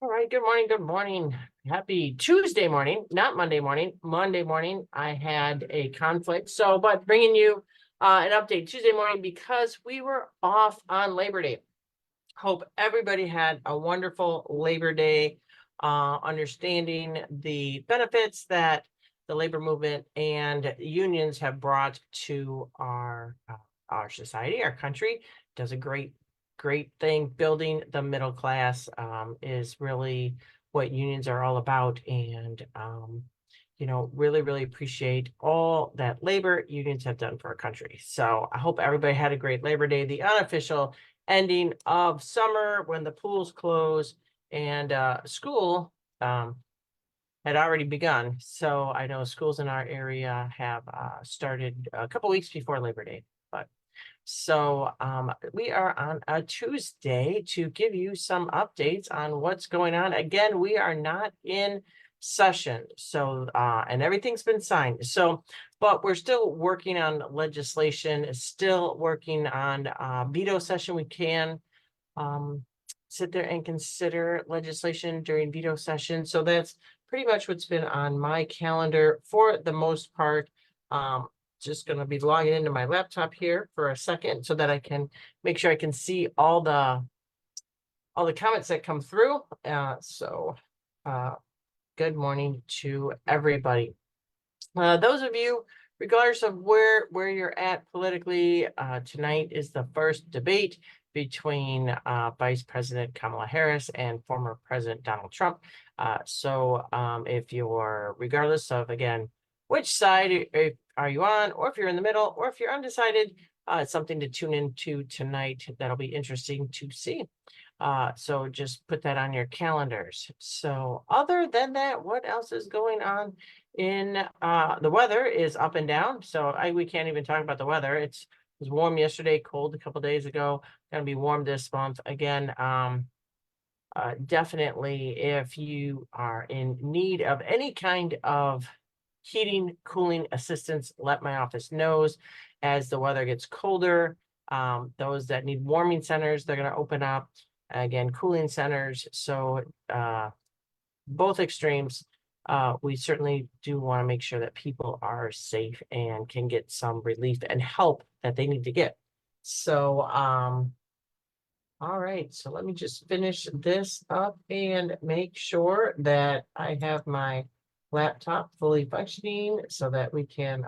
All right, good morning, good morning. Happy Tuesday morning, not Monday morning. Monday morning, I had a conflict. But bringing you an update Tuesday morning because we were off on Labor Day. Hope everybody had a wonderful Labor Day, understanding the benefits that the labor movement and unions have brought to our society, our country. Does a great thing. Building the middle class is really what unions are all about, and really appreciate all that labor unions have done for our country. So I hope everybody had a great Labor Day, the unofficial ending of summer when the pools close and school had already begun. So I know schools in our area have started a couple weeks before Labor Day. But we are on a Tuesday to give you some updates on what's going on. Again, we are not in session. And everything's been signed. But we're still working on legislation, still working on veto session. We can sit there and consider legislation during veto session. So that's pretty much what's been on my calendar for the most part. Just going to be logging into my laptop here for a second so that I can make sure I can see all the comments that come through. Good morning to everybody. Those of you, regardless of where you're at politically, tonight is the first debate between Vice President Kamala Harris and former President Donald Trump. If you're, regardless of, again, which side are you on, or if you're in the middle, or if you're undecided, it's something to tune into tonight. That'll be interesting to see. So just put that on your calendars. So other than that, what else is going on in the weather is up and down. So we can't even talk about the weather. It was warm yesterday, cold a couple days ago. Going to be warm this month again. Definitely, if you are in need of any kind of heating, cooling assistance, let my office knows. As the weather gets colder, those that need warming centers, they're going to open up. Again, cooling centers. So both extremes, we certainly do want to make sure that people are safe and can get some relief and help that they need to get. So, all right. So let me just finish this up and make sure that I have my laptop fully functioning so that we can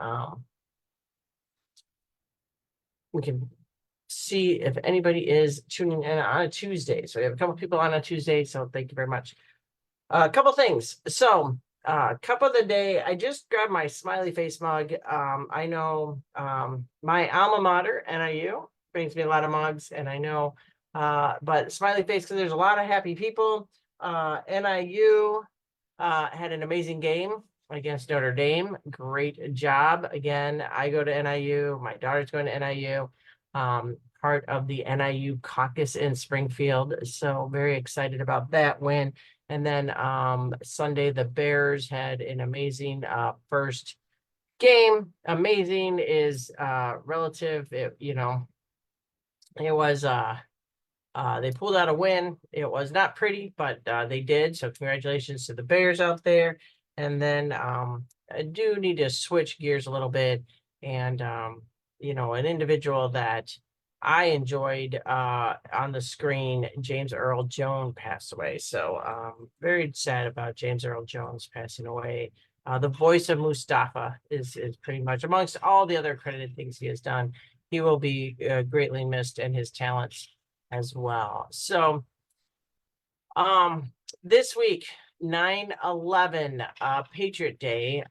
see if anybody is tuning in on a Tuesday. So we have a couple people on a Tuesday. So thank you very much. A couple things. So cup of the day, I just grabbed my smiley face mug. I know my alma mater, NIU, brings me a lot of mugs, and I know, but smiley face, because there's a lot of happy people. NIU had an amazing game against Notre Dame. Great job. Again, I go to NIU. My daughter's going to NIU. Part of the NIU caucus in Springfield. So very excited about that win. And then Sunday, the Bears had an amazing first game. Amazing is relative. It was they pulled out a win. It was not pretty, but they did. So congratulations to the Bears out there. And then I do need to switch gears a little bit. And an individual that I enjoyed on the screen, James Earl Jones, passed away. So very sad about James Earl Jones passing away. The voice of Mustafa is pretty much, amongst all the other credited things he has done, he will be greatly missed, and his talents as well. So this week, 9/11, Patriot Day,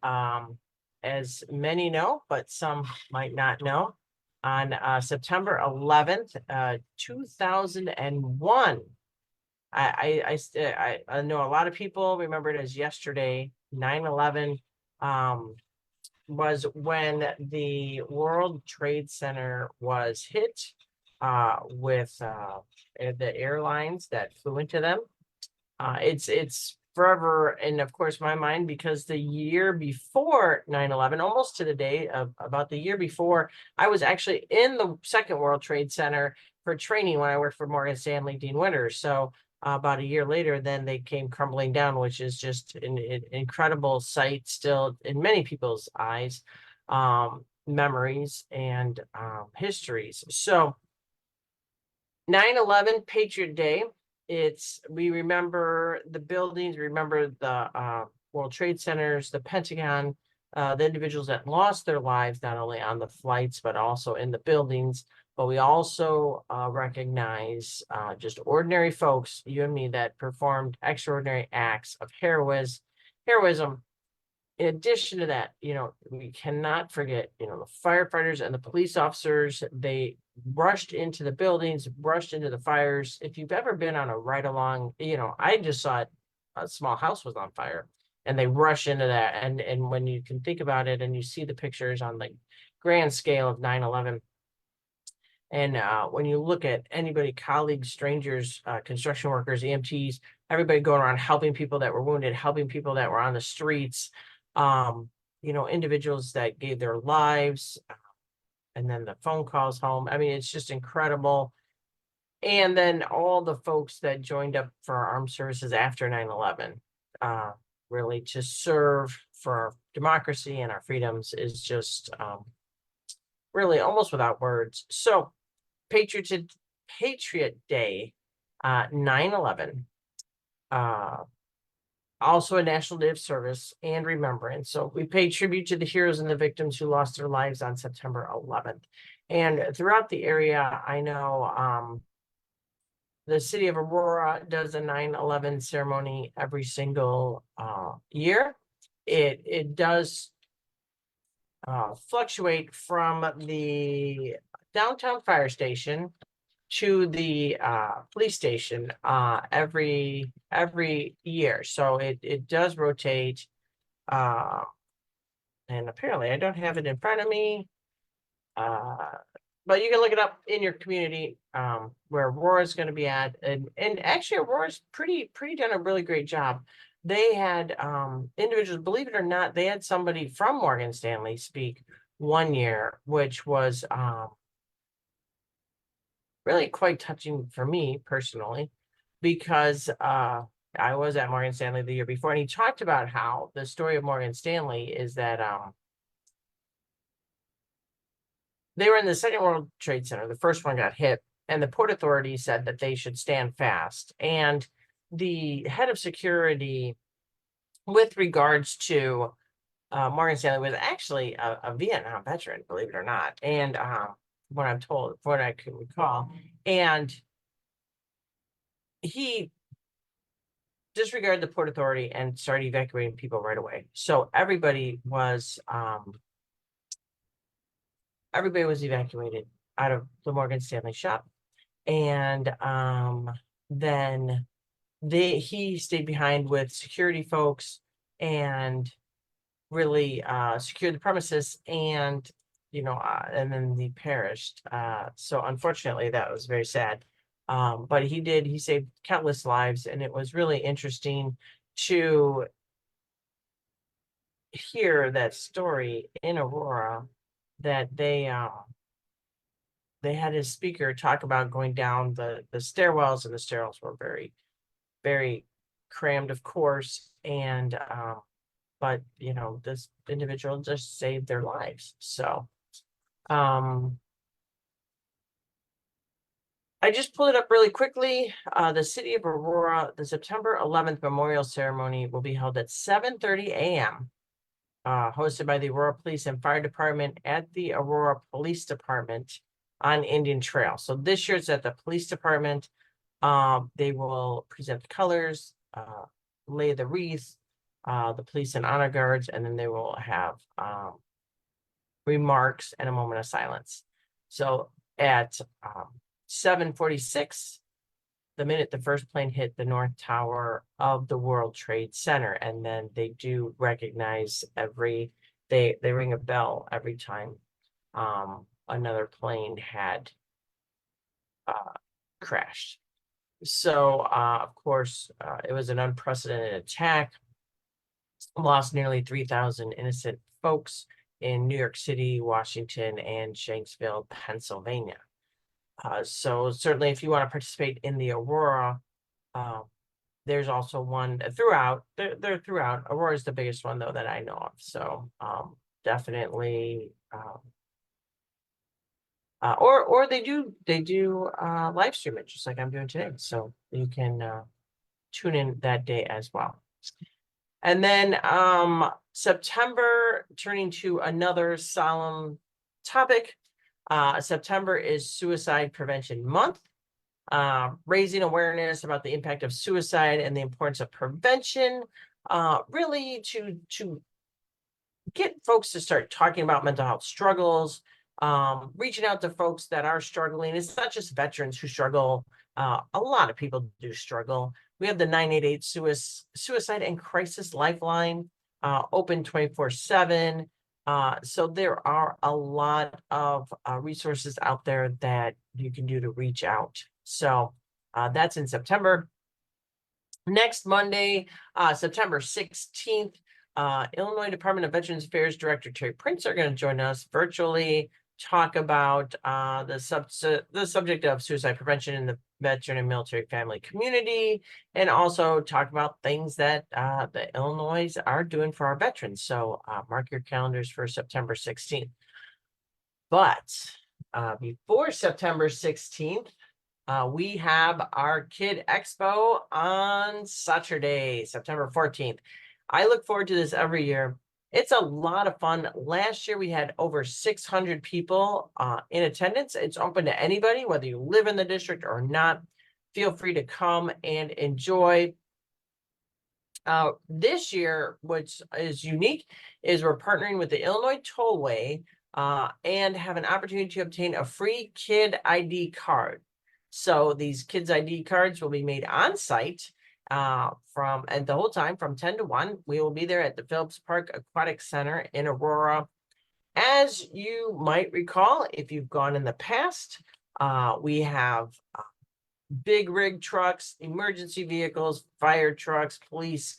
as many know, but some might not know. On September 11th, 2001. I know a lot of people remember it as yesterday. 9/11 was when the World Trade Center was hit with the airlines that flew into them. It's forever, and of course, my mind, because the year before 9/11, almost to the day of about the year before, I was actually in the Second World Trade Center for training when I worked for Morgan Stanley, Dean Winters. So about a year later, then they came crumbling down, which is just an incredible sight still in many people's eyes, memories and histories. So 9/11 Patriot Day. We remember the buildings, remember the World Trade Centers, the Pentagon, the individuals that lost their lives, not only on the flights, but also in the buildings. But we also recognize just ordinary folks, you and me, that performed extraordinary acts of heroism. In addition to that, we cannot forget, the firefighters and the police officers. They rushed into the buildings, rushed into the fires. If you've ever been on a ride along, I just saw it, a small house was on fire and they rush into that. And when you can think about it and you see the pictures on the grand scale of 9/11, and when you look at anybody, colleagues, strangers, construction workers, EMTs, everybody going around helping people that were wounded, helping people that were on the streets, individuals that gave their lives, and then the phone calls home. I mean, it's just incredible. And then all the folks that joined up for our armed services after 9/11, really to serve for our democracy and our freedoms is just really almost without words. So Patriot Day, 9/11, also a national day of service and remembrance. So we pay tribute to the heroes and the victims who lost their lives on September 11th. And throughout the area, I know the city of Aurora does a 9/11 ceremony every single year. It does fluctuate from the downtown fire station to the police station every year. So it does rotate. And apparently I don't have it in front of me. But you can look it up in your community where Aurora is going to be at. And actually Aurora's pretty done a really great job. They had individuals, believe it or not, they had somebody from Morgan Stanley speak one year, which was really quite touching for me personally, because I was at Morgan Stanley the year before, and he talked about how the story of Morgan Stanley is that they were in the Second World Trade Center. The first one got hit, and the Port Authority said that they should stand fast. And the head of security, with regards to Morgan Stanley, was actually a Vietnam veteran, believe it or not. And what I'm told, what I can recall, and he disregarded the Port Authority and started evacuating people right away. So everybody was evacuated out of the Morgan Stanley shop, and then he stayed behind with security folks and really secured the premises, and and then he perished. So unfortunately, that was very sad. But he saved countless lives, and it was really interesting to hear that story in Aurora, that they had his speaker talk about going down the stairwells, and the stairwells were very, very crammed, of course. And but this individual just saved their lives. So I just pulled it up really quickly. The city of Aurora, the September 11th memorial ceremony will be held at 7:30 a.m. Hosted by the Aurora Police and Fire Department at the Aurora Police Department on Indian Trail. So this year it's at the police department. They will present the colors, lay the wreath, the police and honor guards, and then they will have remarks and a moment of silence. So at 7:46, the minute the first plane hit the North Tower of the World Trade Center, and then they do recognize they ring a bell every time another plane had crashed. So of course, it was an unprecedented attack. Lost nearly 3,000 innocent folks in New York City, Washington, and Shanksville, Pennsylvania. So certainly, if you want to participate in the Aurora there's also one throughout. They're throughout. Aurora is the biggest one though that I know of. So definitely. Or they do live stream it just like I'm doing today. So you can tune in that day as well. And then September, turning to another solemn topic. September is Suicide Prevention Month. Raising awareness about the impact of suicide and the importance of prevention, really to get folks to start talking about mental health struggles, reaching out to folks that are struggling. It's not just veterans who struggle. A lot of people do struggle. We have the 988 Suicide and Crisis Lifeline, open 24/7. So there are a lot of resources out there that you can do to reach out. So that's in September. Next Monday, September 16th, Illinois Department of Veterans Affairs Director Terry Prince are going to join us virtually, talk about the subject of suicide prevention in the veteran and military family community, and also talk about things that the Illinois are doing for our veterans. So mark your calendars for September 16th. But before September 16th, we have our Kid Expo on Saturday, September 14th. I look forward to this every year. It's a lot of fun. Last year, we had over 600 people in attendance. It's open to anybody, whether you live in the district or not. Feel free to come and enjoy. This year, which is unique, is we're partnering with the Illinois Tollway and have an opportunity to obtain a free kid ID card. So these kids ID cards will be made on site and the whole time from 10 to 1. We will be there at the Phillips Park Aquatic Center in Aurora. As you might recall, if you've gone in the past, we have big rig trucks, emergency vehicles, fire trucks, police,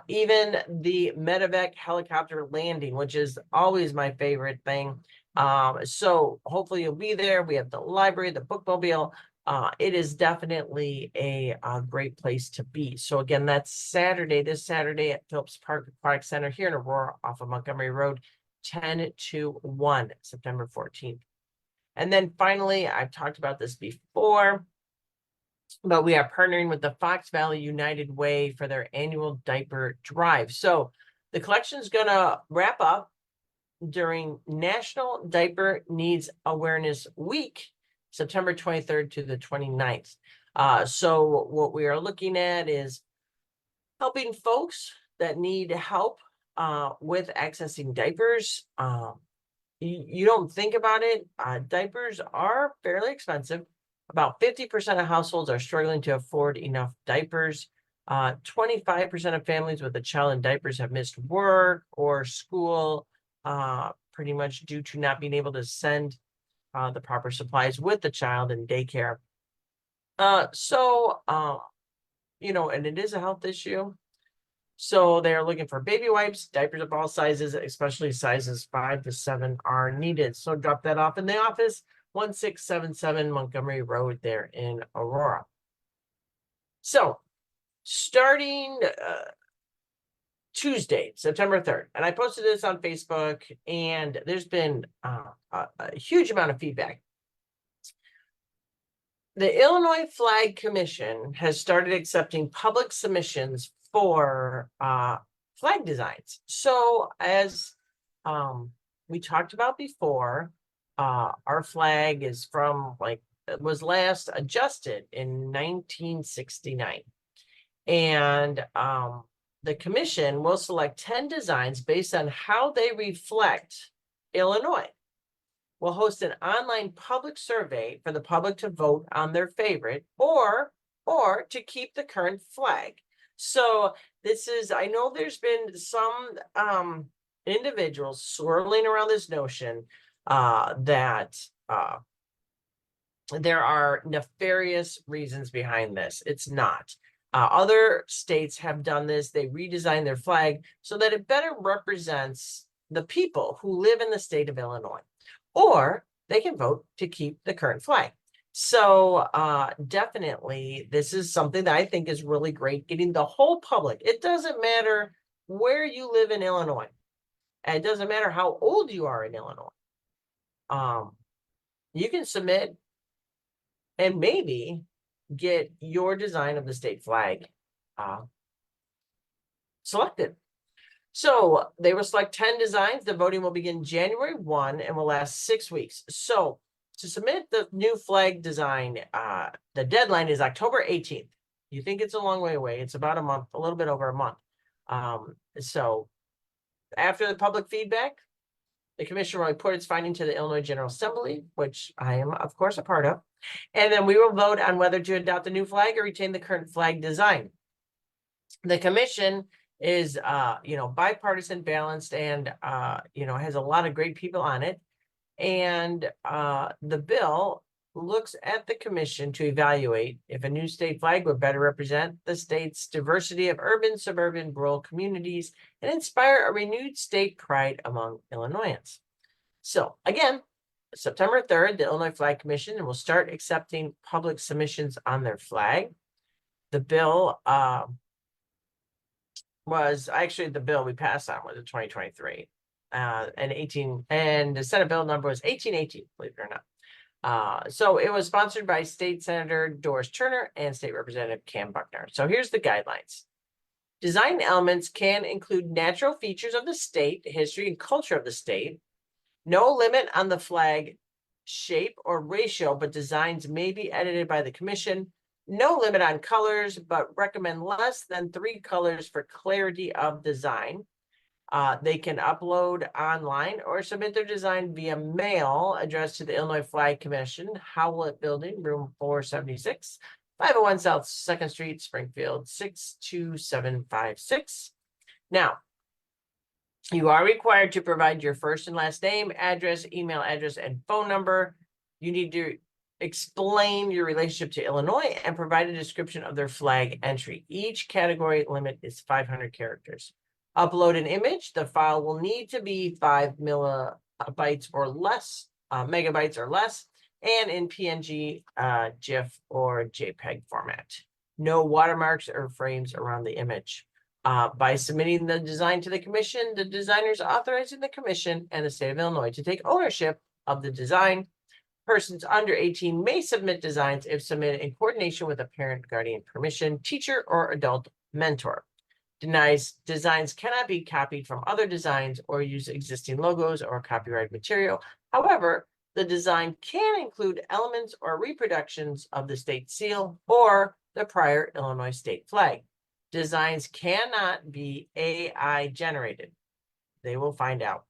even the medevac helicopter landing, which is always my favorite thing. So hopefully you'll be there. We have the library, the bookmobile. It is definitely a great place to be. So again, that's this Saturday at Phillips Park Aquatic Center here in Aurora off of Montgomery Road, 10 to 1, September 14th. And then finally, I've talked about this before, but we are partnering with the Fox Valley United Way for their annual diaper drive. So the collection is going to wrap up during National Diaper Needs Awareness Week, September 23rd to the 29th. So what we are looking at is helping folks that need help with accessing diapers. You don't think about it. Diapers are fairly expensive. About 50% of households are struggling to afford enough diapers. 25% of families with a child in diapers have missed work or school, pretty much due to not being able to send the proper supplies with the child in daycare. And it is a health issue. So they're looking for baby wipes, diapers of all sizes, especially sizes 5 to 7 are needed. So drop that off in the office, 1677 Montgomery Road there in Aurora. So starting Tuesday, September 3rd, and I posted this on Facebook, and there's been a huge amount of feedback. The Illinois Flag Commission has started accepting public submissions for flag designs. So as we talked about before, our flag is was last adjusted in 1969. And the commission will select 10 designs based on how they reflect Illinois. We'll host an online public survey for the public to vote on their favorite or to keep the current flag. So I know there's been some individuals swirling around this notion that there are nefarious reasons behind this. It's not. Other states have done this. They redesigned their flag so that it better represents the people who live in the state of Illinois. Or they can vote to keep the current flag. So definitely this is something that I think is really great, getting the whole public. It doesn't matter where you live in Illinois, and it doesn't matter how old you are in Illinois. You can submit and maybe get your design of the state flag selected. So they will select 10 designs. The voting will begin January 1 and will last 6 weeks. So to submit the new flag design, the deadline is October 18th. You think it's a long way away. It's about a month, a little bit over a month. So after the public feedback, the commission will report its finding to the Illinois General Assembly, which I am, of course, a part of. And then we will vote on whether to adopt the new flag or retain the current flag design. The commission is, bipartisan, balanced, and, has a lot of great people on it. And the bill looks at the commission to evaluate if a new state flag would better represent the state's diversity of urban, suburban, rural communities and inspire a renewed state pride among Illinoisans. So again, September 3rd, the Illinois Flag Commission will start accepting public submissions on their flag. The bill was actually the bill we passed on was in 2023. And the Senate bill number was 1818, believe it or not. So it was sponsored by State Senator Doris Turner and State Representative Cam Buckner. So here's the guidelines. Design elements can include natural features of the state, history and culture of the state. No limit on the flag shape or ratio, but designs may be edited by the commission. No limit on colors, but recommend less than 3 colors for clarity of design. They can upload online or submit their design via mail addressed to the Illinois Flag Commission, Howlett Building, room 476, 501 South 2nd Street, Springfield, 62756. Now, you are required to provide your first and last name, address, email address, and phone number. You need to explain your relationship to Illinois and provide a description of their flag entry. Each category limit is 500 characters. Upload an image. The file will need to be 5 megabytes or less, and in PNG, GIF, or JPEG format. No watermarks or frames around the image. By submitting the design to the commission, the designer is authorizing the commission and the state of Illinois to take ownership of the design. Persons under 18 may submit designs if submitted in coordination with a parent, guardian, permission, teacher, or adult mentor. Designs cannot be copied from other designs or use existing logos or copyrighted material. However, the design can include elements or reproductions of the state seal or the prior Illinois state flag. Designs cannot be AI generated. They will find out.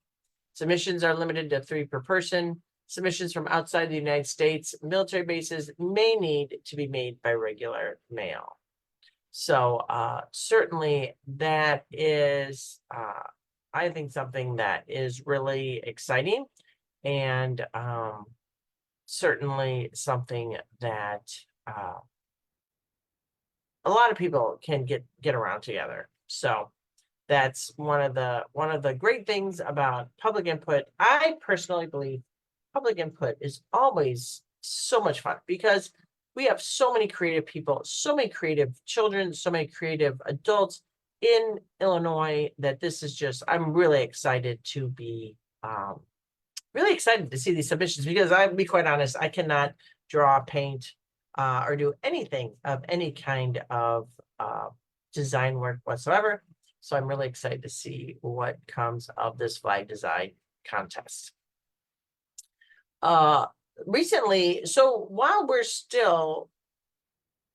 Submissions are limited to 3 per person. Submissions from outside the United States military bases may need to be made by regular mail. So certainly that is, I think, something that is really exciting, and certainly something that a lot of people can get around together. So that's one of the great things about public input. I personally believe public input is always so much fun because we have so many creative people, so many creative children, so many creative adults in Illinois that this is just, I'm really excited to be, really excited to see these submissions because I'll be quite honest, I cannot draw, paint, or do anything of any kind of design work whatsoever. So I'm really excited to see what comes of this flag design contest. Recently, so while we're still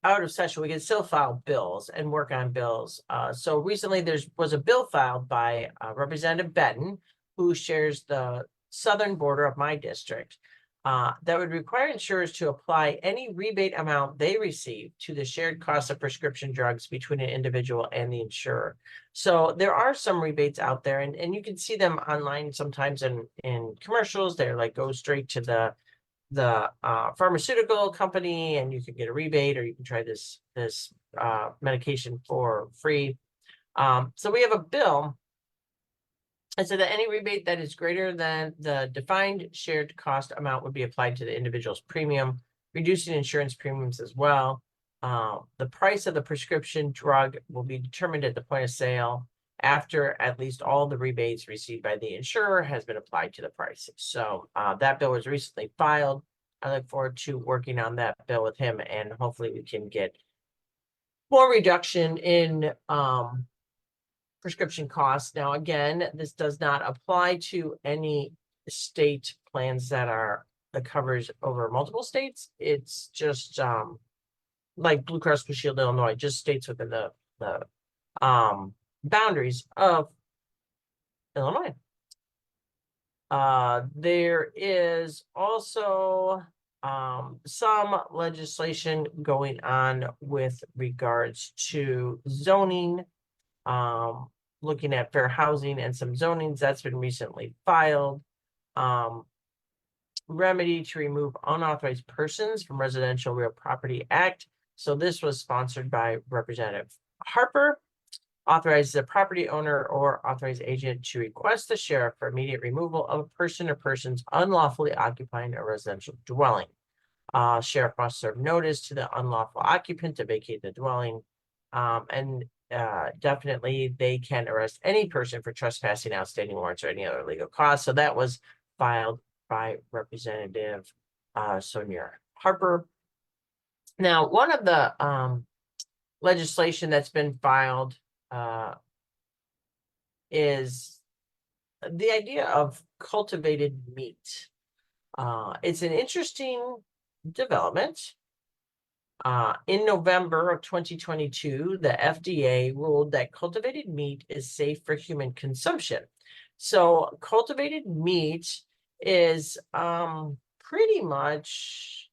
out of session, we can still file bills and work on bills. So recently there was a bill filed by Representative Benton, who shares the southern border of my district, that would require insurers to apply any rebate amount they receive to the shared cost of prescription drugs between an individual and the insurer. So there are some rebates out there, and you can see them online sometimes in commercials. They're like, go straight to the pharmaceutical company and you can get a rebate, or you can try this medication for free. So we have a bill. And so that any rebate that is greater than the defined shared cost amount would be applied to the individual's premium reducing insurance premiums as well. The price of the prescription drug will be determined at the point of sale after at least all the rebates received by the insurer has been applied to the price. So that bill was recently filed. I look forward to working on that bill with him, and hopefully we can get more reduction in prescription costs. Now, again, this does not apply to any state plans that covers over multiple states. It's just like Blue Cross Blue Shield Illinois, just states within the boundaries of Illinois. There is also some legislation going on with regards to zoning, looking at fair housing and some zonings that's been recently filed. Remedy to remove unauthorized persons from Residential Real Property Act. So this was sponsored by Representative Harper. Authorizes the property owner or authorized agent to request the sheriff for immediate removal of a person or persons unlawfully occupying a residential dwelling. Sheriff must serve notice to the unlawful occupant to vacate the dwelling. And definitely they can arrest any person for trespassing, outstanding warrants, or any other legal cause. So that was filed by Representative Sonia Harper. Now, one of the legislation that's been filed is the idea of cultivated meat. It's an interesting development. In November of 2022, the FDA ruled that cultivated meat is safe for human consumption. So cultivated meat is pretty much,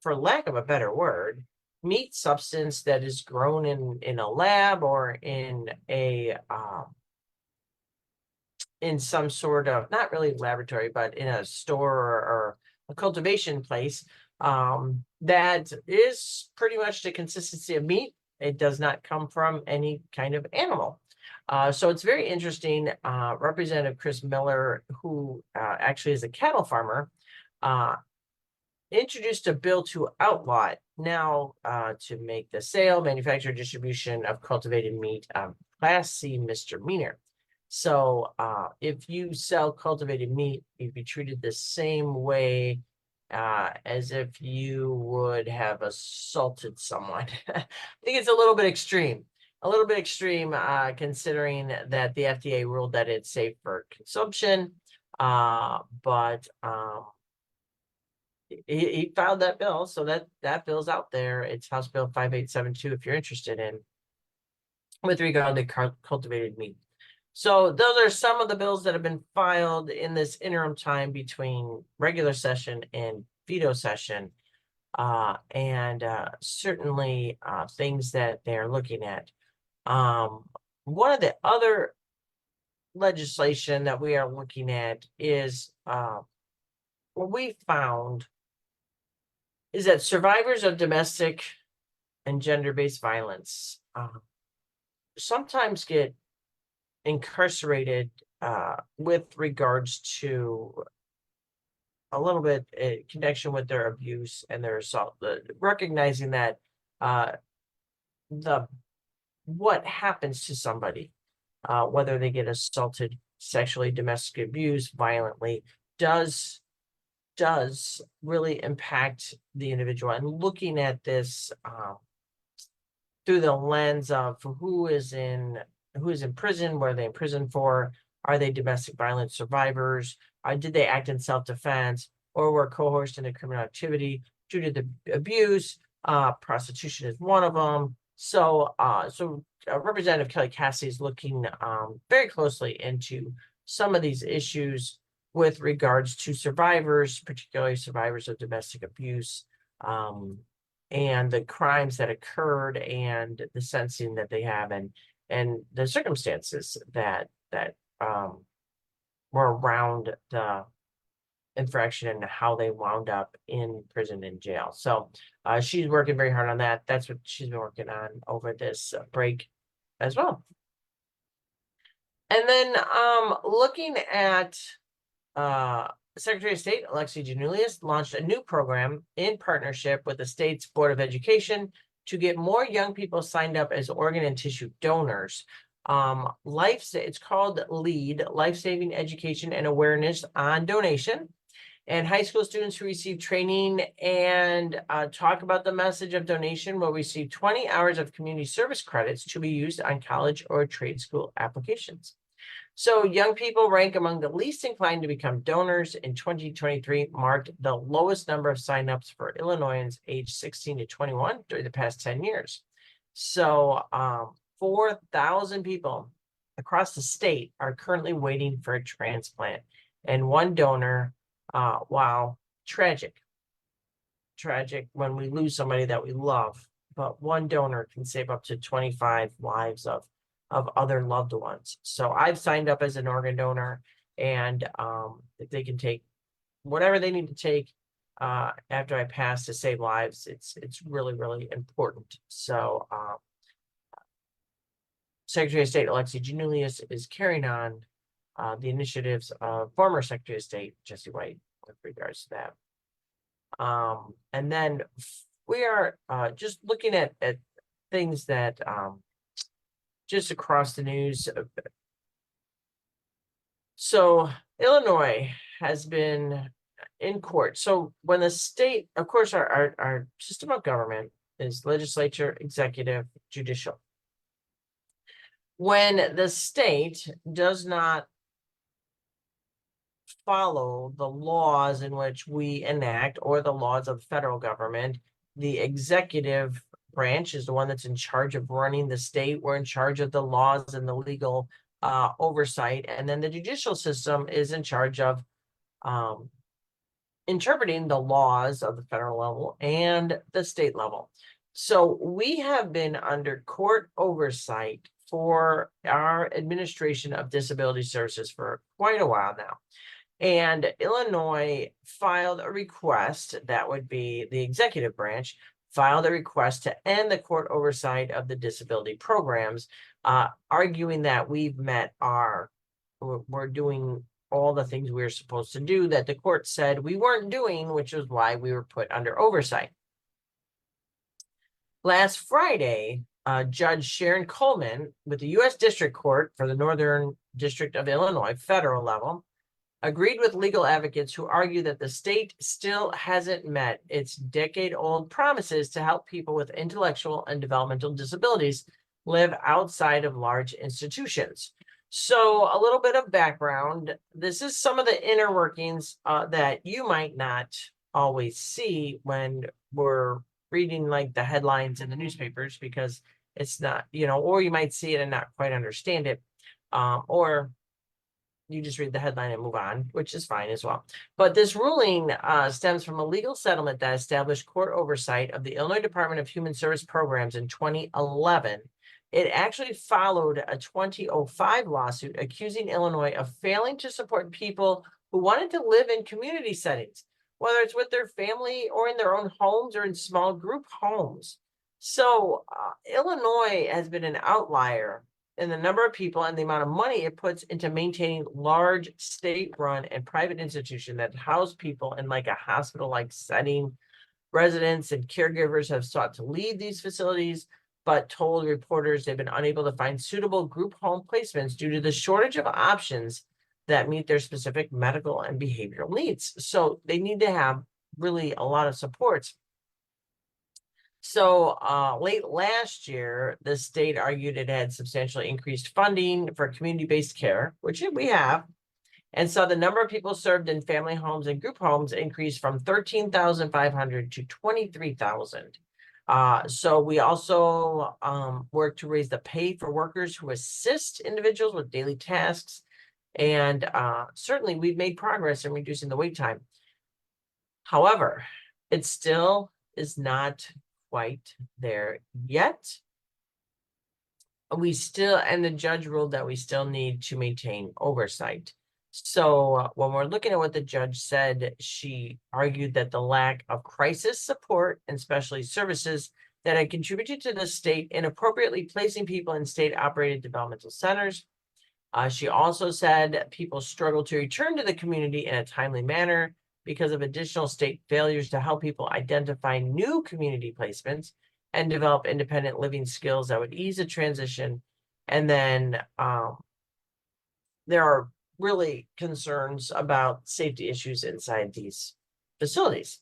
for lack of a better word, meat substance that is grown in a lab or in a in some sort of, not really laboratory, but in a store or a cultivation place, that is pretty much the consistency of meat. It does not come from any kind of animal. So it's very interesting. Representative Chris Miller, who actually is a cattle farmer, introduced a bill to outlaw it now, to make the sale, manufacture, distribution of cultivated meat Class C misdemeanor. So if you sell cultivated meat, you'd be treated the same way as if you would have assaulted someone. I think it's a little bit extreme. Considering that the FDA ruled that it's safe for consumption. But he filed that bill, so that bill's out there. It's House Bill 5872 if you're interested in, with regard to cultivated meat. So those are some of the bills that have been filed in this interim time between regular session and veto session, and certainly things that they're looking at. One of the other legislation that we are looking at is what we found is that survivors of domestic and gender-based violence sometimes get incarcerated with regards to a little bit in connection with their abuse and their assault, recognizing that what happens to somebody, whether they get assaulted, sexually, domestically abused, violently, does really impact the individual. And looking at this through the lens of who is in prison, what are they in prison for? Are they domestic violence survivors? Did they act in self-defense, or were coerced into criminal activity due to the abuse? Prostitution is one of them. So Representative Kelly Cassidy is looking very closely into some of these issues with regards to survivors, particularly survivors of domestic abuse, and the crimes that occurred, and the sentencing that they have, and the circumstances that were around the infraction and how they wound up in prison and jail. So she's working very hard on that. That's what she's been working on over this break as well. And then looking at Secretary of State Alexi Janulius launched a new program in partnership with the state's Board of Education to get more young people signed up as organ and tissue donors. It's called LEAD, Life Saving Education and Awareness on Donation. And high school students who receive training and talk about the message of donation will receive 20 hours of community service credits to be used on college or trade school applications. So young people rank among the least inclined to become donors. In 2023 marked the lowest number of signups for Illinoisans aged 16 to 21 during the past 10 years. So 4,000 people across the state are currently waiting for a transplant. And one donor, wow, tragic when we lose somebody that we love, but one donor can save up to 25 lives of other loved ones. So I've signed up as an organ donor, and if they can take whatever they need to take after I pass to save lives, it's really, really important. So Secretary of State Alexi Janulius is carrying on the initiatives of former Secretary of State Jesse White with regards to that. And then we are just looking at things that just across the news. So Illinois has been in court. So when the state, of course, our system of government is legislature, executive, judicial. When the state does not follow the laws in which we enact or the laws of the federal government, the executive branch is the one that's in charge of running the state. We're in charge of the laws and the legal oversight. And then the judicial system is in charge of interpreting the laws of the federal level and the state level. So we have been under court oversight for our administration of disability services for quite a while now. And Illinois filed a request, that would be the executive branch, filed a request to end the court oversight of the disability programs, arguing that we're doing all the things we were supposed to do that the court said we weren't doing, which is why we were put under oversight. Last Friday, Judge Sharon Coleman with the U.S. District Court for the Northern District of Illinois, federal level, agreed with legal advocates who argue that the state still hasn't met its decade-old promises to help people with intellectual and developmental disabilities live outside of large institutions. So a little bit of background. This is some of the inner workings that you might not always see when we're reading like the headlines in the newspapers, because it's not, or you might see it and not quite understand it, or you just read the headline and move on, which is fine as well. But this ruling stems from a legal settlement that established court oversight of the Illinois Department of Human Service Programs in 2011. It actually followed a 2005 lawsuit accusing Illinois of failing to support people who wanted to live in community settings, whether it's with their family or in their own homes or in small group homes. So Illinois has been an outlier in the number of people and the amount of money it puts into maintaining large state-run and private institutions that house people in like a hospital-like setting. Residents and caregivers have sought to leave these facilities, but told reporters they've been unable to find suitable group home placements due to the shortage of options that meet their specific medical and behavioral needs. So they need to have really a lot of supports. So late last year, the state argued it had substantially increased funding for community-based care, which we have. And so the number of people served in family homes and group homes increased from 13,500 to 23,000. So we also work to raise the pay for workers who assist individuals with daily tasks. And certainly we've made progress in reducing the wait time. However, it still is not quite there yet. And the judge ruled that we still need to maintain oversight. So when we're looking at what the judge said, she argued that the lack of crisis support and specialty services that had contributed to the state inappropriately placing people in state-operated developmental centers, She also said people struggle to return to the community in a timely manner because of additional state failures to help people identify new community placements and develop independent living skills that would ease the transition. And then there are really concerns about safety issues inside these facilities.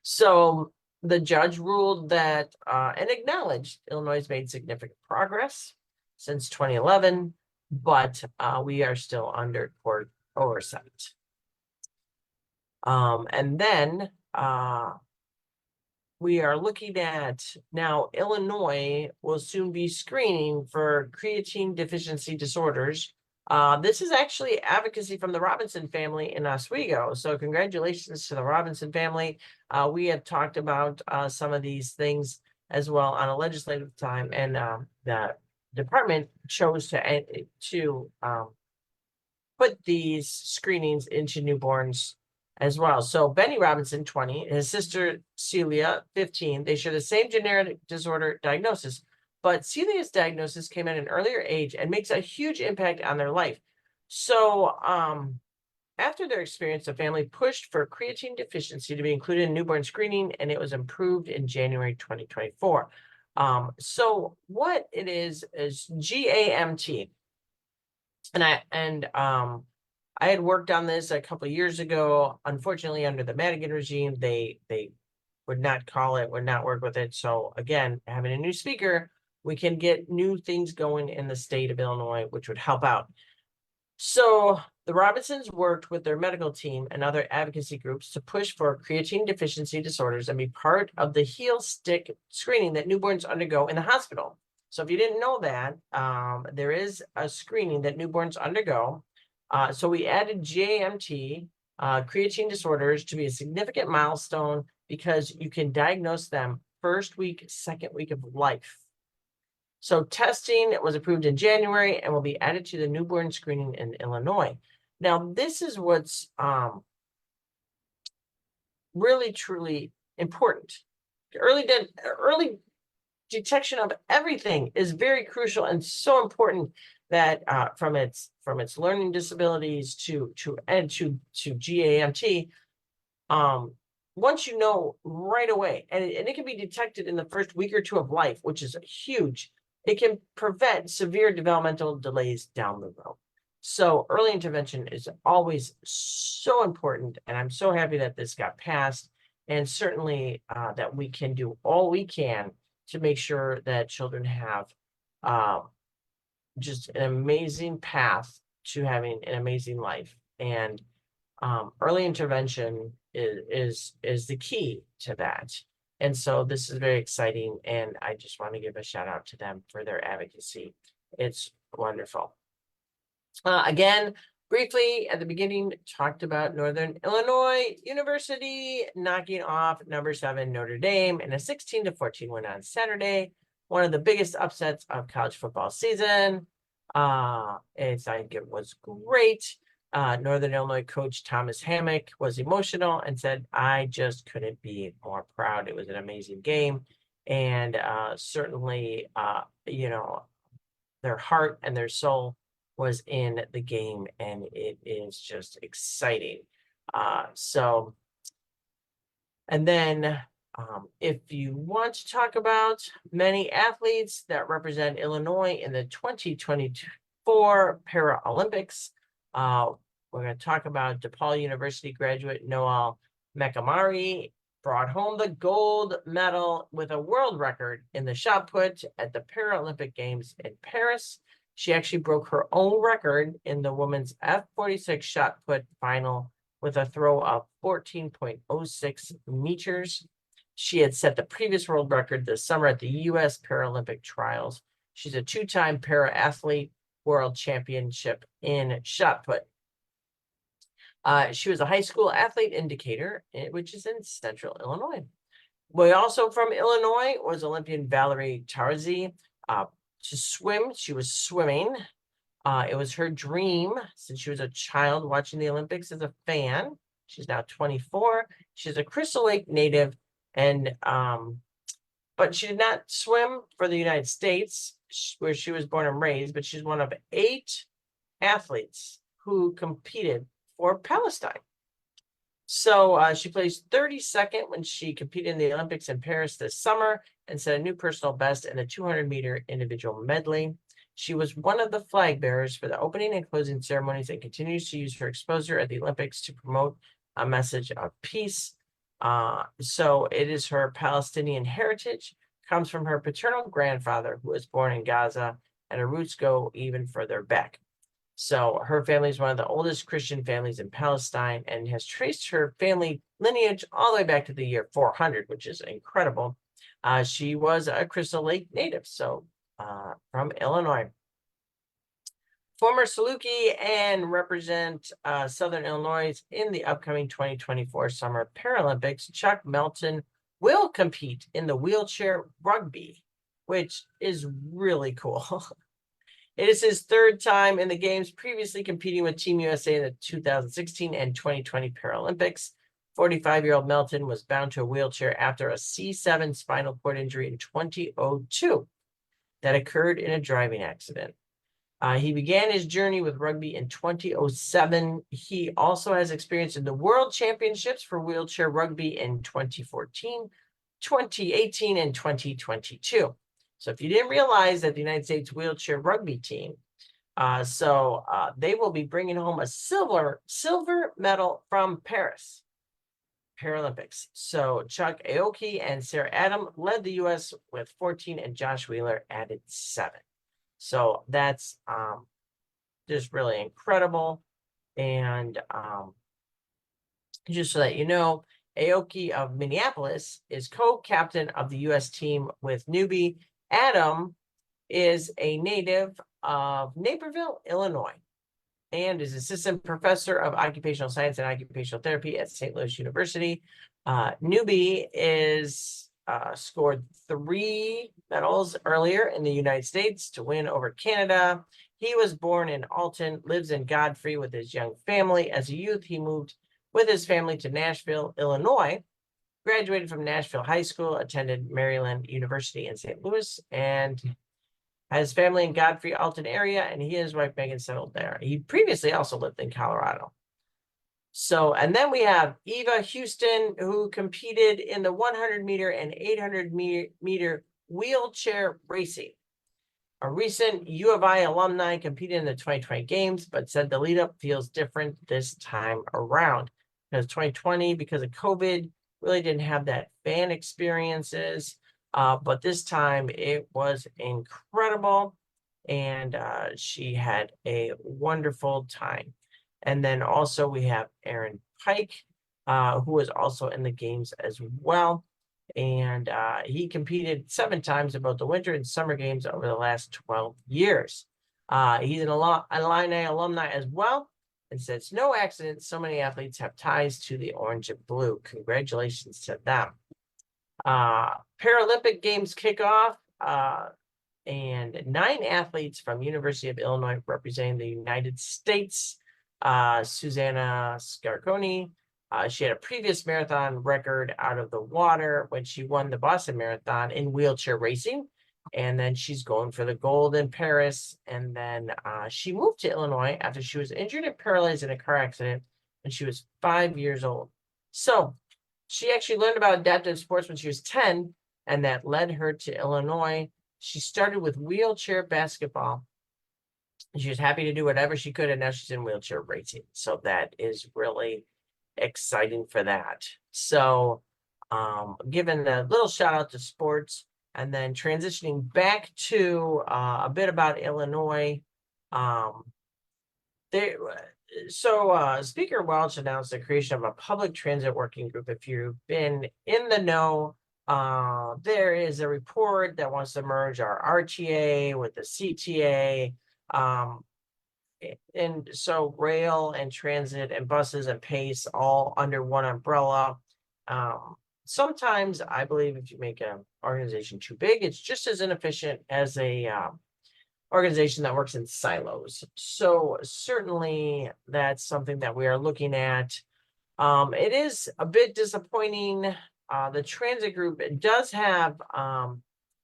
So the judge ruled that and acknowledged Illinois has made significant progress since 2011, but we are still under court oversight. And then we are looking at now Illinois will soon be screening for creatine deficiency disorders. This is actually advocacy from the Robinson family in Oswego. So congratulations to the Robinson family. We have talked about some of these things as well on a legislative time, and the department chose to put these screenings into newborns as well. So Benny Robinson, 20, his sister Celia, 15, they share the same genetic disorder diagnosis, but Celia's diagnosis came at an earlier age and makes a huge impact on their life. So after their experience, the family pushed for creatine deficiency to be included in newborn screening, and it was improved in January 2024. So what it is GAMT. And I had worked on this a couple of years ago. Unfortunately, under the Madigan regime, they would not call it, would not work with it. So again, having a new speaker, we can get new things going in the state of Illinois, which would help out. So the Robinsons worked with their medical team and other advocacy groups to push for creatine deficiency disorders and be part of the heel stick screening that newborns undergo in the hospital. So if you didn't know that, there is a screening that newborns undergo. So we added GAMT, creatine disorders, to be a significant milestone because you can diagnose them first week, second week of life. So testing was approved in January and will be added to the newborn screening in Illinois. Now, this is what's really, truly important. Early detection of everything is very crucial and so important that from its learning disabilities to GAMT, once you know right away, and it can be detected in the first week or two of life, which is huge, it can prevent severe developmental delays down the road. So early intervention is always so important, and I'm so happy that this got passed, and certainly that we can do all we can to make sure that children have just an amazing path to having an amazing life. And early intervention is the key to that. And so this is very exciting, and I just want to give a shout out to them for their advocacy. It's wonderful. Again, briefly at the beginning, talked about Northern Illinois University knocking off number 7 Notre Dame in a 16-14 win on Saturday. One of the biggest upsets of college football season. I think it was great. Northern Illinois coach Thomas Hammock was emotional and said, I just couldn't be more proud. It was an amazing game. And certainly, their heart and their soul was in the game, and it is just exciting. And then if you want to talk about many athletes that represent Illinois in the 2024 Paralympics, we're going to talk about DePaul University graduate Noelle Mekamari brought home the gold medal with a world record in the shot put at the Paralympic Games in Paris. She actually broke her own record in the women's F46 shot put final with a throw of 14.06 meters. She had set the previous world record this summer at the U.S. Paralympic Trials. She's a 2-time para-athlete world championship in shot put. She was a high school athlete indicator, which is in Central Illinois. We also from Illinois was Olympian Valerie Tarzi. To swim, she was swimming. It was her dream since she was a child watching the Olympics as a fan. She's now 24. She's a Crystal Lake native, and but she did not swim for the United States, where she was born and raised, but she's one of 8 athletes who competed for Palestine. So she placed 32nd when she competed in the Olympics in Paris this summer and set a new personal best in the 200-meter individual medley. She was one of the flag bearers for the opening and closing ceremonies and continues to use her exposure at the Olympics to promote a message of peace. So it is her Palestinian heritage, comes from her paternal grandfather, who was born in Gaza, and her roots go even further back. So her family is one of the oldest Christian families in Palestine and has traced her family lineage all the way back to the year 400, which is incredible. She was a Crystal Lake native, so from Illinois. Former Saluki and represent Southern Illinois in the upcoming 2024 Summer Paralympics. Chuck Melton will compete in the wheelchair rugby, which is really cool. It is his third time in the games, previously competing with Team USA in the 2016 and 2020 Paralympics. 45-year-old Melton was bound to a wheelchair after a C7 spinal cord injury in 2002 that occurred in a driving accident. He began his journey with rugby in 2007. He also has experience in the World Championships for wheelchair rugby in 2014, 2018, and 2022. So if you didn't realize that the United States wheelchair rugby team, they will be bringing home a silver medal from Paris Paralympics. So Chuck Aoki and Sarah Adam led the U.S. with 14, and Josh Wheeler added 7. So that's just really incredible. And just so that you know, Aoki of Minneapolis is co-captain of the U.S. team with newbie. Adam is a native of Naperville, Illinois, and is assistant professor of occupational science and occupational therapy at St. Louis University. Newbie is scored 3 medals earlier in the United States to win over Canada. He was born in Alton, lives in Godfrey with his young family. As a youth, he moved with his family to Nashville, Illinois, graduated from Nashville High School, attended Maryland University in St. Louis, and has family in Godfrey, Alton area, and he and his wife Megan settled there. He previously also lived in Colorado. So, and then we have Eva Houston, who competed in the 100-meter and 800-meter wheelchair racing. A recent U of I alumni competed in the 2020 games, but said the lead-up feels different this time around. Because 2020, because of COVID, really didn't have that fan experiences, but this time it was incredible, and she had a wonderful time. And then also we have Aaron Pike, who was also in the games as well, and he competed 7 times in both the winter and summer games over the last 12 years. He's an Illini alumni as well, and says, no accident, so many athletes have ties to the orange and blue. Congratulations to them. Paralympic Games kickoff, and 9 athletes from University of Illinois representing the United States. Susanna Scarconi, she had a previous marathon record out of the water when she won the Boston Marathon in wheelchair racing. And then she's going for the gold in Paris. And then she moved to Illinois after she was injured and paralyzed in a car accident when she was 5 years old. So she actually learned about adaptive sports when she was 10, and that led her to Illinois. She started with wheelchair basketball. She was happy to do whatever she could, and now she's in wheelchair racing. So that is really exciting for that. So giving a little shout out to sports. And then transitioning back to a bit about Illinois. Speaker Welch announced the creation of a public transit working group. If you've been in the know, there is a report that wants to merge our RTA with the CTA. And so rail and transit and buses and PACE all under one umbrella. Sometimes I believe if you make an organization too big, it's just as inefficient as a organization that works in silos. So certainly that's something that we are looking at. It is a bit disappointing. The transit group does have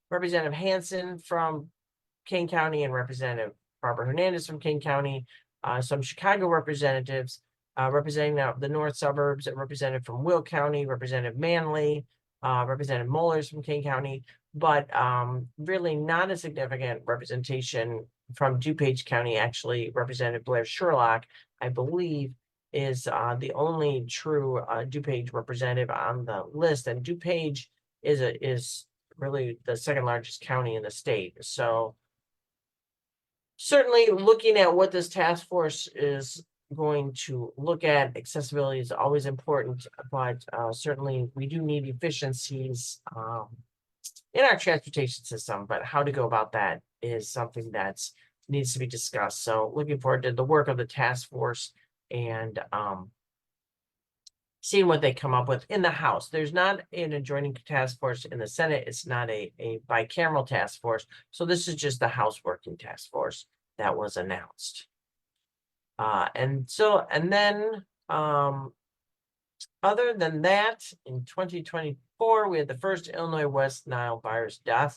Representative Hansen from Kane County and Representative Barbara Hernandez from Kane County, some Chicago representatives, representing the north suburbs, a representative from Will County, Representative Manley, Representative Mullers from Kane County, but really not a significant representation from DuPage County. Actually, Representative Blair Sherlock, I believe, is the only true DuPage representative on the list, and DuPage is really the second largest county in the state. So certainly looking at what this task force is going to look at, accessibility is always important, but certainly we do need efficiencies in our transportation system, but how to go about that is something that needs to be discussed. So looking forward to the work of the task force and seeing what they come up with in the House. There's not an adjoining task force in the Senate. It's not a bicameral task force. So this is just the House working task force that was announced. And then other than that, in 2024, we had the first Illinois West Nile virus death.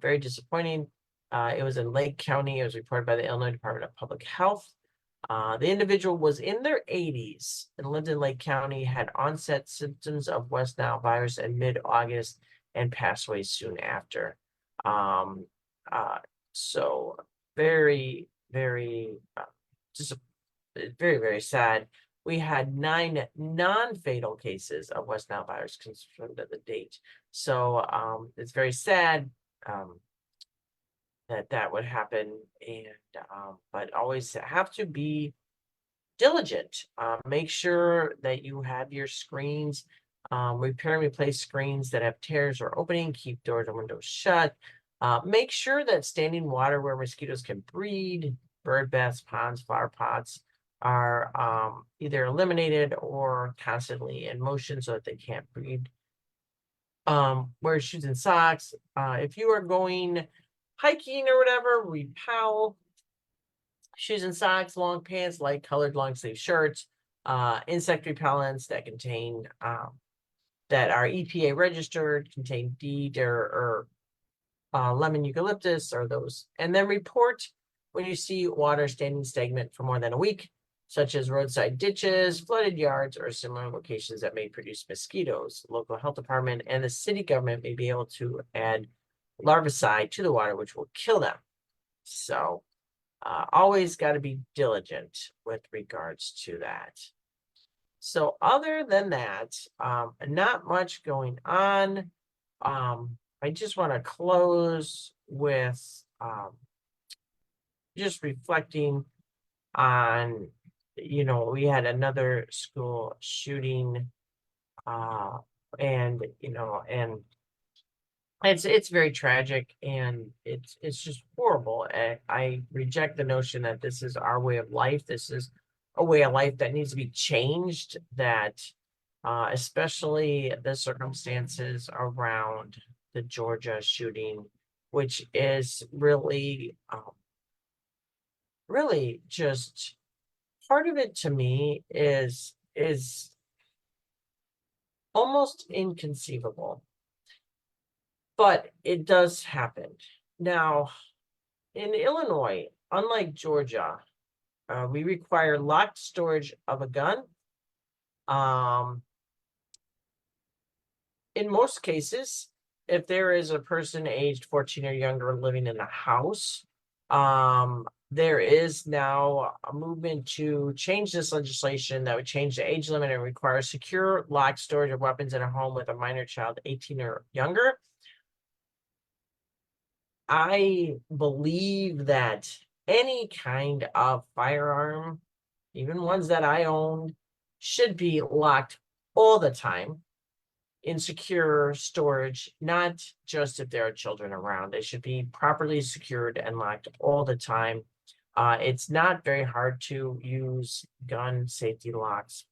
Very disappointing. It was in Lake County. It was reported by the Illinois Department of Public Health. The individual was in their 80s and lived in Lake County, had onset symptoms of West Nile virus in mid-August and passed away soon after. So very, very, very, very sad. We had 9 non-fatal cases of West Nile virus confirmed at the date. So it's very sad that would happen, and but always have to be diligent. Make sure that you have your screens, repair and replace screens that have tears or opening, keep doors and windows shut. Make sure that standing water where mosquitoes can breed, bird baths, ponds, flower pots are either eliminated or constantly in motion so that they can't breed. Wear shoes and socks. If you are going hiking or whatever, repel. Shoes and socks, long pants, light colored long sleeve shirts, insect repellents that contain that are EPA registered, contain DEET or lemon eucalyptus, or those. And then report when you see water standing stagnant for more than a week, such as roadside ditches, flooded yards, or similar locations that may produce mosquitoes. Local health department and the city government may be able to add larvicide to the water, which will kill them. So always got to be diligent with regards to that. So other than that, not much going on. I just want to close with just reflecting on, we had another school shooting, and it's very tragic, and it's just horrible. I reject the notion that this is our way of life. This is a way of life that needs to be changed, that especially the circumstances around the Georgia shooting, which is really really just part of it, to me, is almost inconceivable. But it does happen. Now, in Illinois, unlike Georgia, we require locked storage of a gun. In most cases, if there is a person aged 14 or younger living in the house, there is now a movement to change this legislation that would change the age limit and require secure locked storage of weapons in a home with a minor child 18 or younger. I believe that any kind of firearm, even ones that I own, should be locked all the time in secure storage, not just if there are children around. They should be properly secured and locked all the time. It's not very hard to use gun safety locks.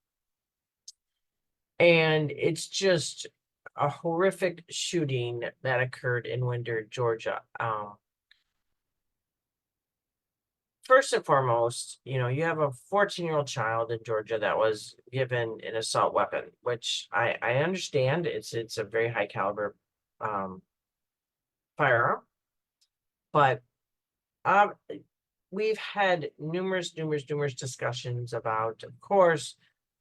And it's just a horrific shooting that occurred in Winder, Georgia. First and foremost, you have a 14-year-old child in Georgia that was given an assault weapon, which I understand. It's a very high caliber firearm, but we've had numerous discussions about, of course,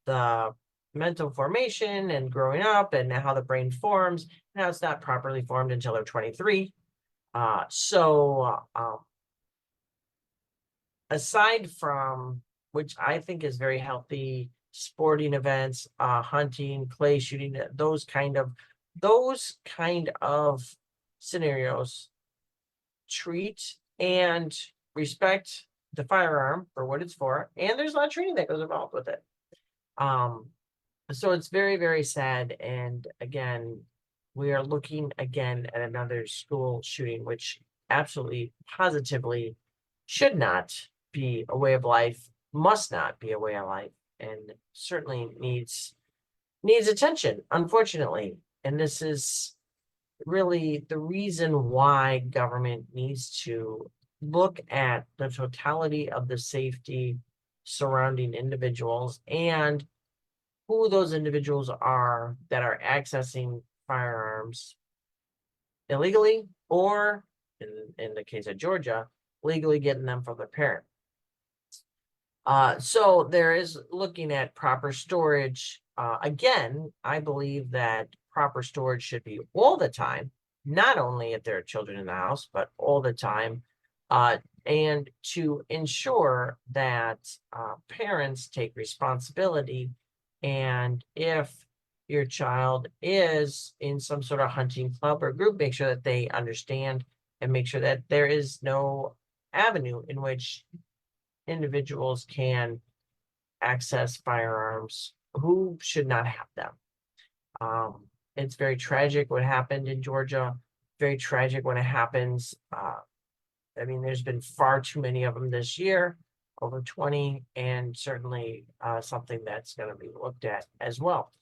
the mental formation and growing up and how the brain forms and how it's not properly formed until they're 23. Aside from, which I think is very healthy, sporting events, hunting, clay shooting, those kind of scenarios, treat and respect the firearm for what it's for, and there's a lot of training that goes involved with it. So it's very sad, and again, we are looking again at another school shooting, which absolutely positively should not be a way of life, must not be a way of life, and certainly needs attention, unfortunately. And this is really the reason why government needs to look at the totality of the safety surrounding individuals and who those individuals are that are accessing firearms illegally, or in the case of Georgia, legally getting them from their parent. So there is looking at proper storage. Again, I believe that proper storage should be all the time, not only if there are children in the house, but all the time. And to ensure that parents take responsibility. And if your child is in some sort of hunting club or group, make sure that they understand and make sure that there is no avenue in which individuals can access firearms who should not have them. It's very tragic what happened in Georgia. Very tragic when it happens. I mean, there's been far too many of them this year, over 20, and certainly something that's going to be looked at as well.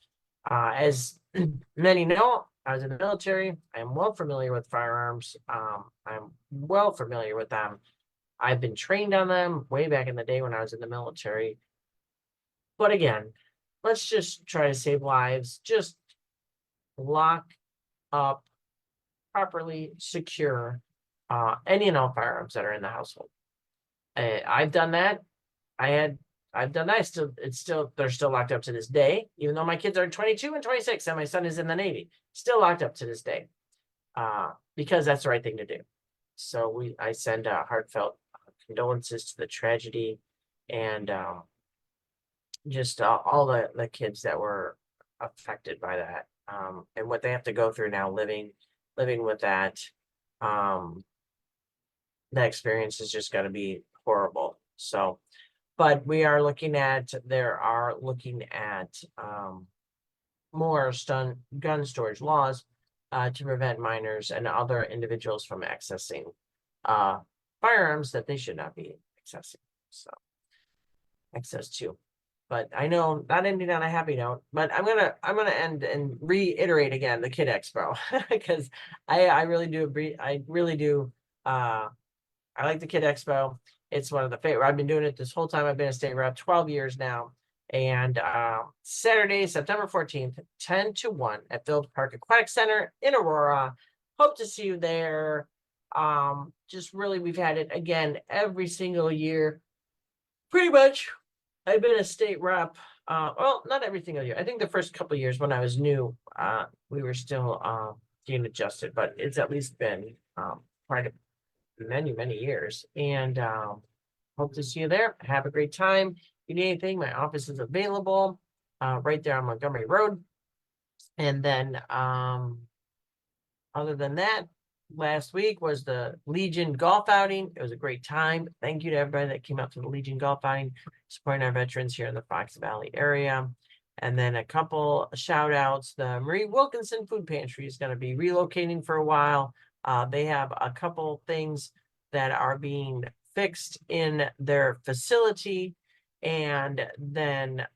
As many know, I was in the military. I am well familiar with firearms. I'm well familiar with them. I've been trained on them way back in the day when I was in the military. But again, let's just try to save lives. Just lock up, properly secure any and all firearms that are in the household. I've done that. I've done that. They're still locked up to this day, even though my kids are 22 and 26 and my son is in the Navy, still locked up to this day, because that's the right thing to do. So I send heartfelt condolences to the tragedy, and just all the kids that were affected by that, and what they have to go through now, living with that. That experience is just going to be horrible. So, but they are looking at more gun storage laws to prevent minors and other individuals from accessing firearms that they should not be accessing. So, access to. But I know, not ending on a happy note, but I'm gonna end and reiterate again the Kid Expo, because I really do agree. I really do. I like the Kid Expo. It's one of the favorite. I've been doing it this whole time. I've been a state rep, 12 years now. And Saturday, September 14th, 10 to 1 at Phillips Park Aquatic Center in Aurora. Hope to see you there. Just really, we've had it again every single year. Pretty much, I've been a state rep. Well, not every single year. I think the first couple of years when I was new, we were still getting adjusted, but it's at least been quite many years. And hope to see you there. Have a great time. If you need anything, my office is available right there on Montgomery Road. And then other than that, last week was the Legion golf outing. It was a great time. Thank you to everybody that came out to the Legion golf outing, supporting our veterans here in the Fox Valley area. And then a couple shout outs. The Marie Wilkinson Food Pantry is going to be relocating for a while. They have a couple things that are being fixed in their facility, and then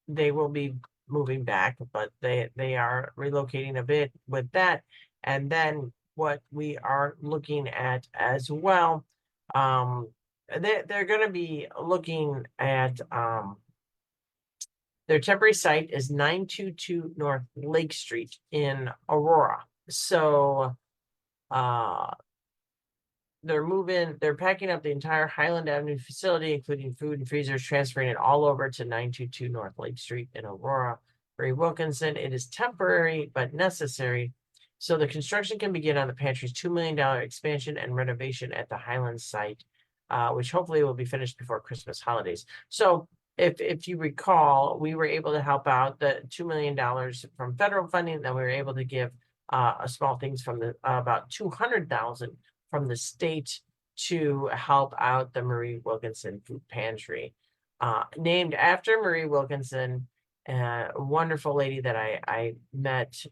they will be moving back, but they are relocating a bit with that. And then what we are looking at as well, they're going to be looking at their temporary site is 922 North Lake Street in Aurora. So they're packing up the entire Highland Avenue facility, including food and freezers, transferring it all over to 922 North Lake Street in Aurora. Murray Wilkinson, it is temporary but necessary, so the construction can begin on the pantry's $2 million expansion and renovation at the Highland site, which hopefully will be finished before Christmas holidays. So if you recall, we were able to help out the $2 million from federal funding, then we were able to give small things from the about 200,000 from the state to help out the Murray Wilkinson Food Pantry, named after Murray Wilkinson, a wonderful lady that I met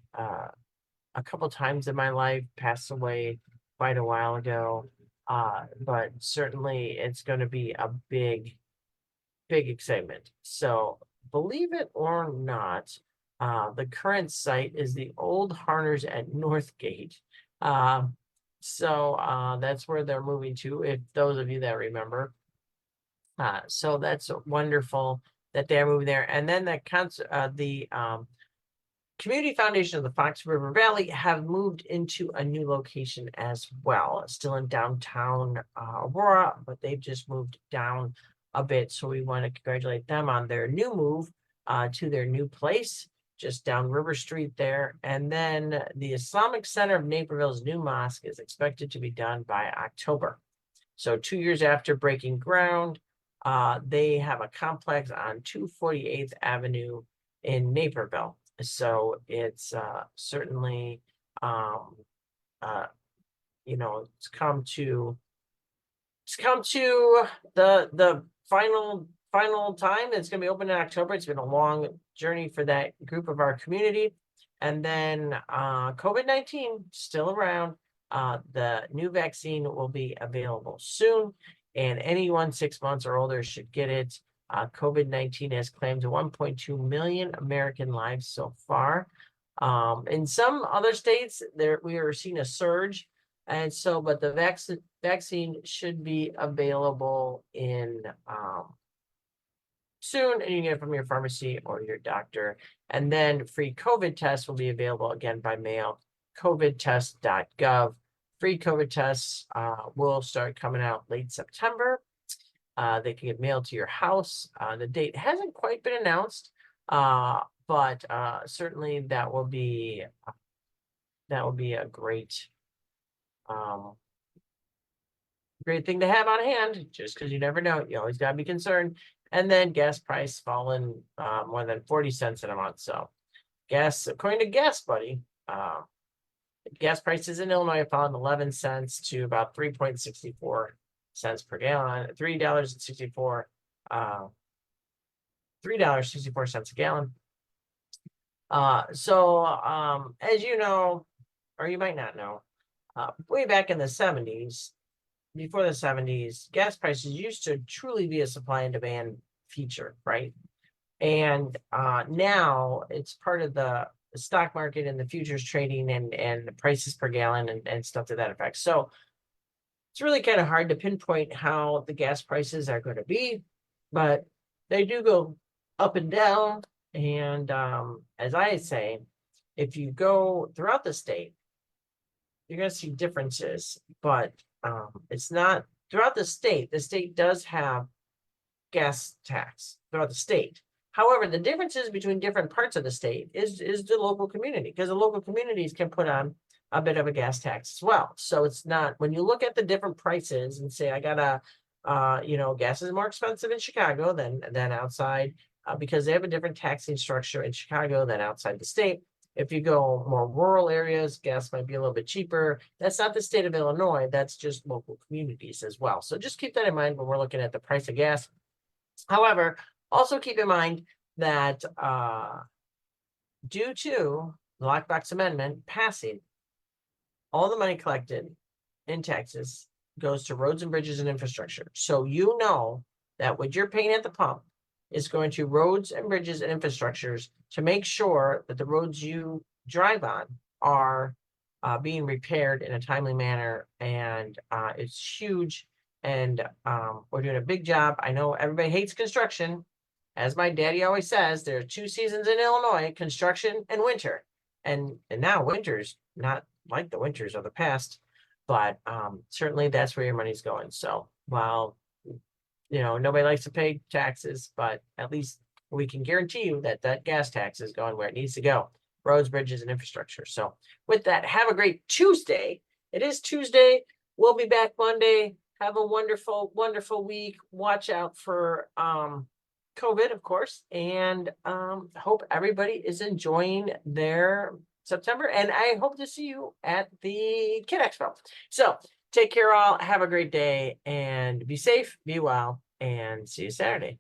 a couple times in my life, passed away quite a while ago. But certainly it's going to be a big excitement. So believe it or not, the current site is the old Harners at Northgate. So that's where they're moving to, if those of you that remember. So that's wonderful that they're moving there. And then the Community Foundation of the Fox River Valley have moved into a new location as well, still in downtown Aurora, but they've just moved down a bit. So we want to congratulate them on their new move to their new place, just down River Street there. And then the Islamic Center of Naperville's new mosque is expected to be done by October. So 2 years after breaking ground, they have a complex on 248th Avenue in Naperville. So it's certainly, it's come to the final time. It's going to be open in October. It's been a long journey for that group of our community. And then COVID-19 still around. The new vaccine will be available soon, and anyone 6 months or older should get it. COVID-19 has claimed 1.2 million American lives so far. In some other states, we are seeing a surge, and so, but the vaccine should be available in soon, and you can get it from your pharmacy or your doctor. And then free COVID tests will be available again by mail, covidtest.gov. Free COVID tests will start coming out late September. They can get mailed to your house. The date hasn't quite been announced, but certainly that will be a great thing to have on hand, just because you never know. You always got to be concerned. And then gas price fallen more than 40 cents in a month. So gas, according to Gas Buddy, gas prices in Illinois have fallen 11 cents to about 3.64 cents per gallon, $3.64 a gallon. So as you know, or you might not know, way back in the 70s, before the 70s, gas prices used to truly be a supply and demand feature, right? And now it's part of the stock market and the futures trading and the prices per gallon and stuff to that effect. So it's really kind of hard to pinpoint how the gas prices are going to be, but they do go up and down. And as I say, if you go throughout the state, you're going to see differences, but it's not throughout the state. The state does have gas tax throughout the state. However, the differences between different parts of the state is the local community, because the local communities can put on a bit of a gas tax as well. So it's not, when you look at the different prices and say, I got gas is more expensive in Chicago than outside, because they have a different taxing structure in Chicago than outside the state. If you go more rural areas, gas might be a little bit cheaper. That's not the state of Illinois. That's just local communities as well. So just keep that in mind when we're looking at the price of gas. However, also keep in mind that due to the Lockbox Amendment passing, all the money collected in Texas goes to roads and bridges and infrastructure. So you know that what you're paying at the pump is going to roads and bridges and infrastructures to make sure that the roads you drive on are being repaired in a timely manner. And it's huge. And we're doing a big job. I know everybody hates construction. As my daddy always says, there are 2 seasons in Illinois, construction and winter. And now winter's not like the winters of the past, But certainly that's where your money's going. So while nobody likes to pay taxes, but at least we can guarantee you that that gas tax is going where it needs to go. Roads, bridges, and infrastructure. So with that, have a great Tuesday. It is Tuesday. We'll be back Monday. Have a wonderful, wonderful week. Watch out for COVID, of course, and hope everybody is enjoying their September. And I hope to see you at the Kid Expo. So take care, all. Have a great day and be safe, be well, and see you Saturday.